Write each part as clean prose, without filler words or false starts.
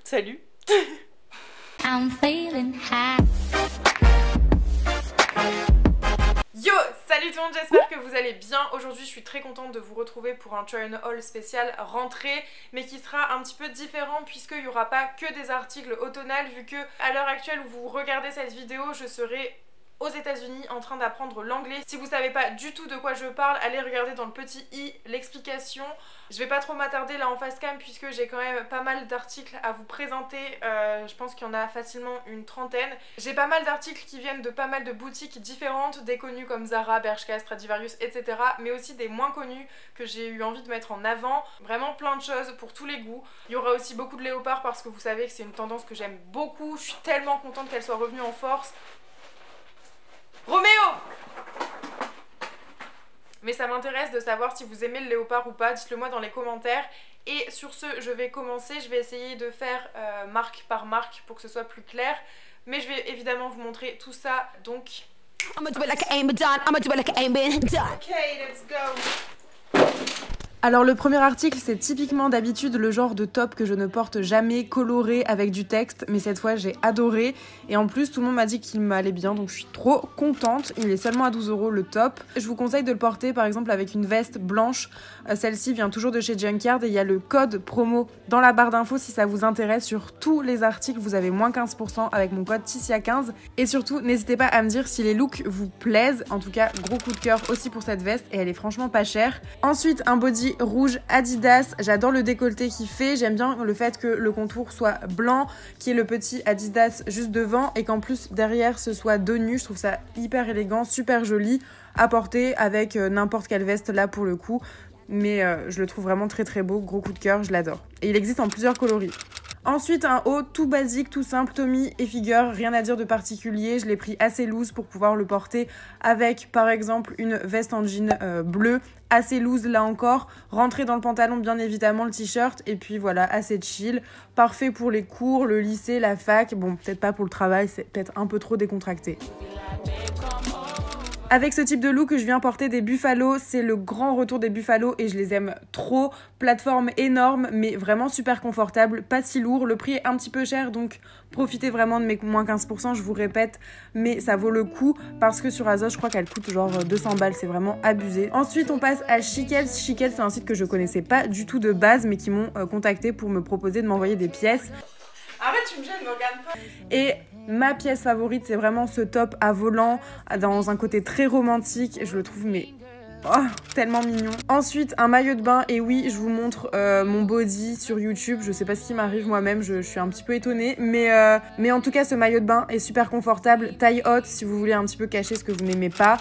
Salut. I'm feeling high. Yo, salut tout le monde, j'espère que vous allez bien. Aujourd'hui je suis très contente de vous retrouver pour un try on haul spécial rentrée, mais qui sera un petit peu différent puisqu'il n'y aura pas que des articles automnales, vu que à l'heure actuelle où vous regardez cette vidéo, je serai aux États-Unis en train d'apprendre l'anglais. Si vous savez pas du tout de quoi je parle, allez regarder dans le petit i l'explication. Je vais pas trop m'attarder là en face cam puisque j'ai quand même pas mal d'articles à vous présenter. Je pense qu'il y en a facilement une trentaine. J'ai pas mal d'articles qui viennent de pas mal de boutiques différentes, des connues comme Zara, Bershka, Stradivarius, etc. Mais aussi des moins connues que j'ai eu envie de mettre en avant. Vraiment plein de choses pour tous les goûts. Il y aura aussi beaucoup de léopards parce que vous savez que c'est une tendance que j'aime beaucoup. Je suis tellement contente qu'elle soit revenue en force. Roméo! Mais ça m'intéresse de savoir si vous aimez le léopard ou pas, dites-le moi dans les commentaires. Et sur ce, je vais commencer, je vais essayer de faire marque par marque pour que ce soit plus clair. Mais je vais évidemment vous montrer tout ça, donc... Ok, let's go! Alors le premier article, c'est typiquement d'habitude le genre de top que je ne porte jamais, coloré avec du texte, mais cette fois j'ai adoré et en plus tout le monde m'a dit qu'il m'allait bien, donc je suis trop contente. Il est seulement à 12 € le top. Je vous conseille de le porter par exemple avec une veste blanche, celle-ci vient toujours de chez Junkyard et il y a le code promo dans la barre d'infos si ça vous intéresse. Sur tous les articles vous avez moins 15% avec mon code Ticia15 et surtout n'hésitez pas à me dire si les looks vous plaisent. En tout cas gros coup de cœur aussi pour cette veste et elle est franchement pas chère. Ensuite un body rouge Adidas, j'adore le décolleté qu'il fait, j'aime bien le fait que le contour soit blanc, qu'il y ait le petit Adidas juste devant et qu'en plus derrière ce soit dos nu, je trouve ça hyper élégant, super joli à porter avec n'importe quelle veste là pour le coup, mais je le trouve vraiment très très beau, gros coup de cœur, je l'adore. Et il existe en plusieurs coloris. Ensuite, un haut tout basique, tout simple, Tommy et figure, rien à dire de particulier. Je l'ai pris assez loose pour pouvoir le porter avec, par exemple, une veste en jean bleu, assez loose là encore. Rentrer dans le pantalon, bien évidemment, le t-shirt. Et puis voilà, assez chill. Parfait pour les cours, le lycée, la fac. Bon, peut-être pas pour le travail, c'est peut-être un peu trop décontracté. Avec ce type de look que je viens porter des Buffalo, c'est le grand retour des Buffalo et je les aime trop. Plateforme énorme mais vraiment super confortable, pas si lourd. Le prix est un petit peu cher donc profitez vraiment de mes moins 15%, je vous répète, mais ça vaut le coup parce que sur Azos je crois qu'elle coûte genre 200 balles, c'est vraiment abusé. Ensuite on passe à Chickels. Chickels c'est un site que je connaissais pas du tout de base mais qui m'ont contacté pour me proposer de m'envoyer des pièces. Arrête, tu me gênes, me regarde pas. Et ma pièce favorite, c'est vraiment ce top à volant, dans un côté très romantique. Je le trouve mais tellement mignon. Ensuite, un maillot de bain. Et oui, je vous montre mon body sur YouTube. Je sais pas ce qui m'arrive moi-même, je suis un petit peu étonnée. Mais en tout cas, ce maillot de bain est super confortable. Taille haute si vous voulez un petit peu cacher ce que vous n'aimez pas.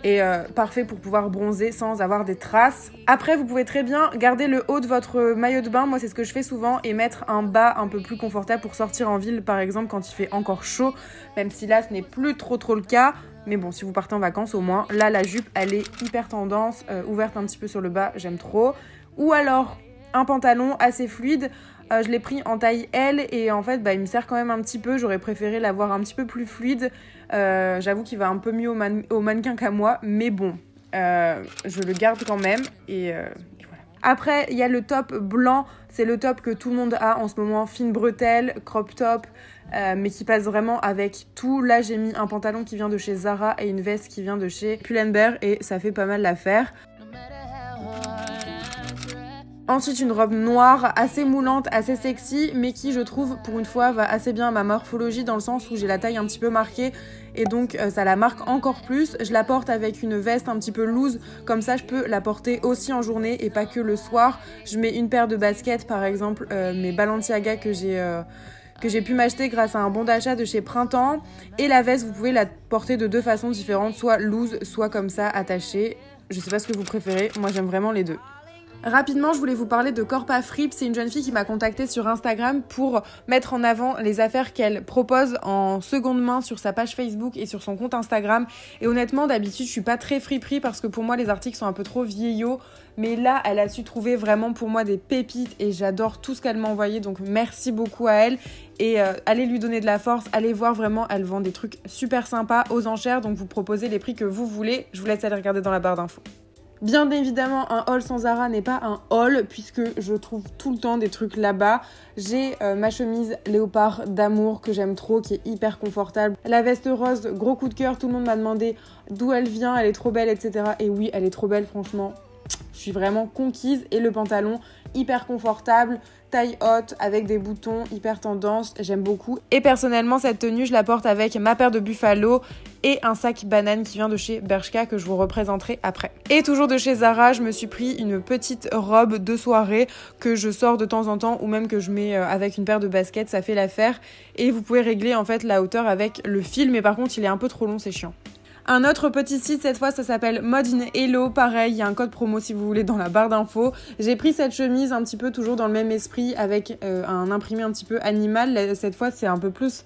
Et parfait pour pouvoir bronzer sans avoir des traces. Après, vous pouvez très bien garder le haut de votre maillot de bain, moi c'est ce que je fais souvent, et mettre un bas un peu plus confortable pour sortir en ville, par exemple quand il fait encore chaud, même si là ce n'est plus trop le cas. Mais bon, si vous partez en vacances au moins, là la jupe elle est hyper tendance, ouverte un petit peu sur le bas, j'aime trop. Ou alors un pantalon assez fluide. Je l'ai pris en taille L et en fait il me sert quand même un petit peu, j'aurais préféré l'avoir un petit peu plus fluide. J'avoue qu'il va un peu mieux au mannequin qu'à moi, mais bon, je le garde quand même et voilà. Après il y a le top blanc, c'est le top que tout le monde a en ce moment, fine bretelle, crop top, mais qui passe vraiment avec tout. Là j'ai mis un pantalon qui vient de chez Zara et une veste qui vient de chez Pull&Bear et ça fait pas mal l'affaire. Ensuite une robe noire assez moulante, assez sexy, mais qui je trouve pour une fois va assez bien à ma morphologie dans le sens où j'ai la taille un petit peu marquée et donc ça la marque encore plus. Je la porte avec une veste un petit peu loose, comme ça je peux la porter aussi en journée et pas que le soir. Je mets une paire de baskets par exemple, mes Balenciaga que j'ai pu m'acheter grâce à un bon d'achat de chez Printemps. Et la veste vous pouvez la porter de deux façons différentes, soit loose, soit comme ça attachée. Je sais pas ce que vous préférez, moi j'aime vraiment les deux. Rapidement, je voulais vous parler de Corpa Fripp. C'est une jeune fille qui m'a contactée sur Instagram pour mettre en avant les affaires qu'elle propose en seconde main sur sa page Facebook et sur son compte Instagram. Et honnêtement, d'habitude, je suis pas très friperie parce que pour moi, les articles sont un peu trop vieillots. Mais là, elle a su trouver vraiment pour moi des pépites et j'adore tout ce qu'elle m'a envoyé. Donc merci beaucoup à elle. Et allez lui donner de la force, allez voir vraiment, elle vend des trucs super sympas aux enchères. Donc vous proposez les prix que vous voulez. Je vous laisse aller regarder dans la barre d'infos. Bien évidemment, un haul sans Zara n'est pas un haul puisque je trouve tout le temps des trucs là-bas. J'ai ma chemise léopard d'amour que j'aime trop, qui est hyper confortable. La veste rose, gros coup de cœur, tout le monde m'a demandé d'où elle vient, elle est trop belle, etc. Et oui, elle est trop belle, franchement. Je suis vraiment conquise. Et le pantalon, hyper confortable, taille haute, avec des boutons, hyper tendance, j'aime beaucoup. Et personnellement, cette tenue, je la porte avec ma paire de Buffalo et un sac banane qui vient de chez Bershka que je vous représenterai après. Et toujours de chez Zara, je me suis pris une petite robe de soirée que je sors de temps en temps ou même que je mets avec une paire de baskets, ça fait l'affaire. Et vous pouvez régler en fait la hauteur avec le fil, mais par contre il est un peu trop long, c'est chiant. Un autre petit site, cette fois ça s'appelle Mode in Hello, pareil, il y a un code promo si vous voulez dans la barre d'infos. J'ai pris cette chemise un petit peu toujours dans le même esprit avec un imprimé un petit peu animal. Cette fois c'est un peu plus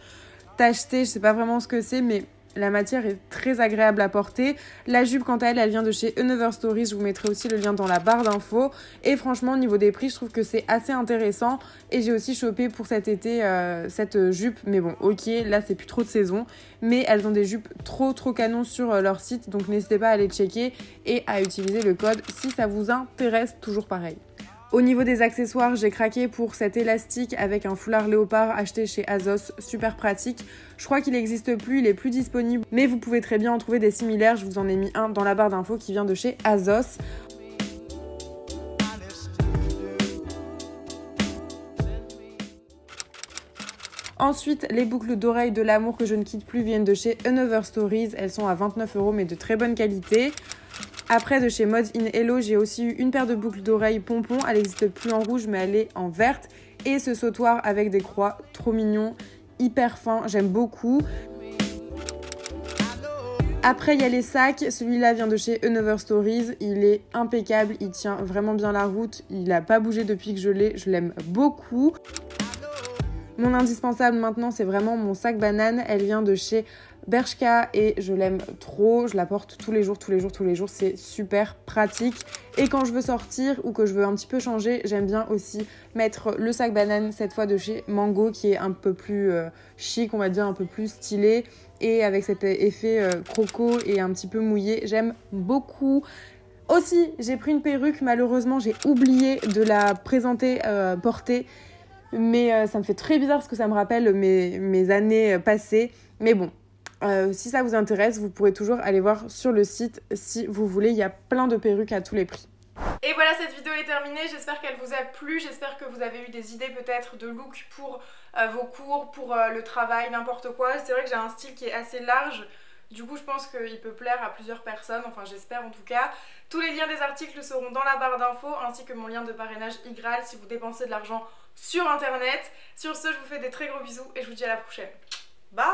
tacheté, je sais pas vraiment ce que c'est, mais la matière est très agréable à porter. La jupe, quant à elle, elle vient de chez Another Stories. Je vous mettrai aussi le lien dans la barre d'infos. Et franchement, au niveau des prix, je trouve que c'est assez intéressant. Et j'ai aussi chopé pour cet été cette jupe. Mais bon, ok, là, c'est plus trop de saison. Mais elles ont des jupes trop canon sur leur site. Donc n'hésitez pas à aller checker et à utiliser le code si ça vous intéresse. Toujours pareil. Au niveau des accessoires, j'ai craqué pour cet élastique avec un foulard léopard acheté chez Azos, super pratique. Je crois qu'il n'existe plus, il est plus disponible, mais vous pouvez très bien en trouver des similaires. Je vous en ai mis un dans la barre d'infos qui vient de chez Azos. Ensuite, les boucles d'oreilles de l'amour que je ne quitte plus viennent de chez Another Stories. Elles sont à 29 € mais de très bonne qualité. Après, de chez Mode in Hello, j'ai aussi eu une paire de boucles d'oreilles pompons. Elle n'existe plus en rouge, mais elle est en verte. Et ce sautoir avec des croix, trop mignon, hyper fin, j'aime beaucoup. Après, il y a les sacs. Celui-là vient de chez Another Stories. Il est impeccable, il tient vraiment bien la route. Il n'a pas bougé depuis que je l'ai, je l'aime beaucoup. Mon indispensable maintenant, c'est vraiment mon sac banane. Elle vient de chez Bershka et je l'aime trop. Je la porte tous les jours. C'est super pratique. Et quand je veux sortir ou que je veux un petit peu changer, j'aime bien aussi mettre le sac banane, cette fois de chez Mango, qui est un peu plus chic, on va dire, un peu plus stylé. Et avec cet effet croco et un petit peu mouillé, j'aime beaucoup. Aussi, j'ai pris une perruque. Malheureusement, j'ai oublié de la présenter portée. Mais ça me fait très bizarre parce que ça me rappelle mes années passées. Mais bon, si ça vous intéresse, vous pourrez toujours aller voir sur le site si vous voulez. Il y a plein de perruques à tous les prix. Et voilà, cette vidéo est terminée. J'espère qu'elle vous a plu. J'espère que vous avez eu des idées peut-être de look pour vos cours, pour le travail, n'importe quoi. C'est vrai que j'ai un style qui est assez large. Du coup, je pense qu'il peut plaire à plusieurs personnes, enfin j'espère en tout cas. Tous les liens des articles seront dans la barre d'infos, ainsi que mon lien de parrainage Igral si vous dépensez de l'argent sur internet. Sur ce, je vous fais des très gros bisous et je vous dis à la prochaine. Bye!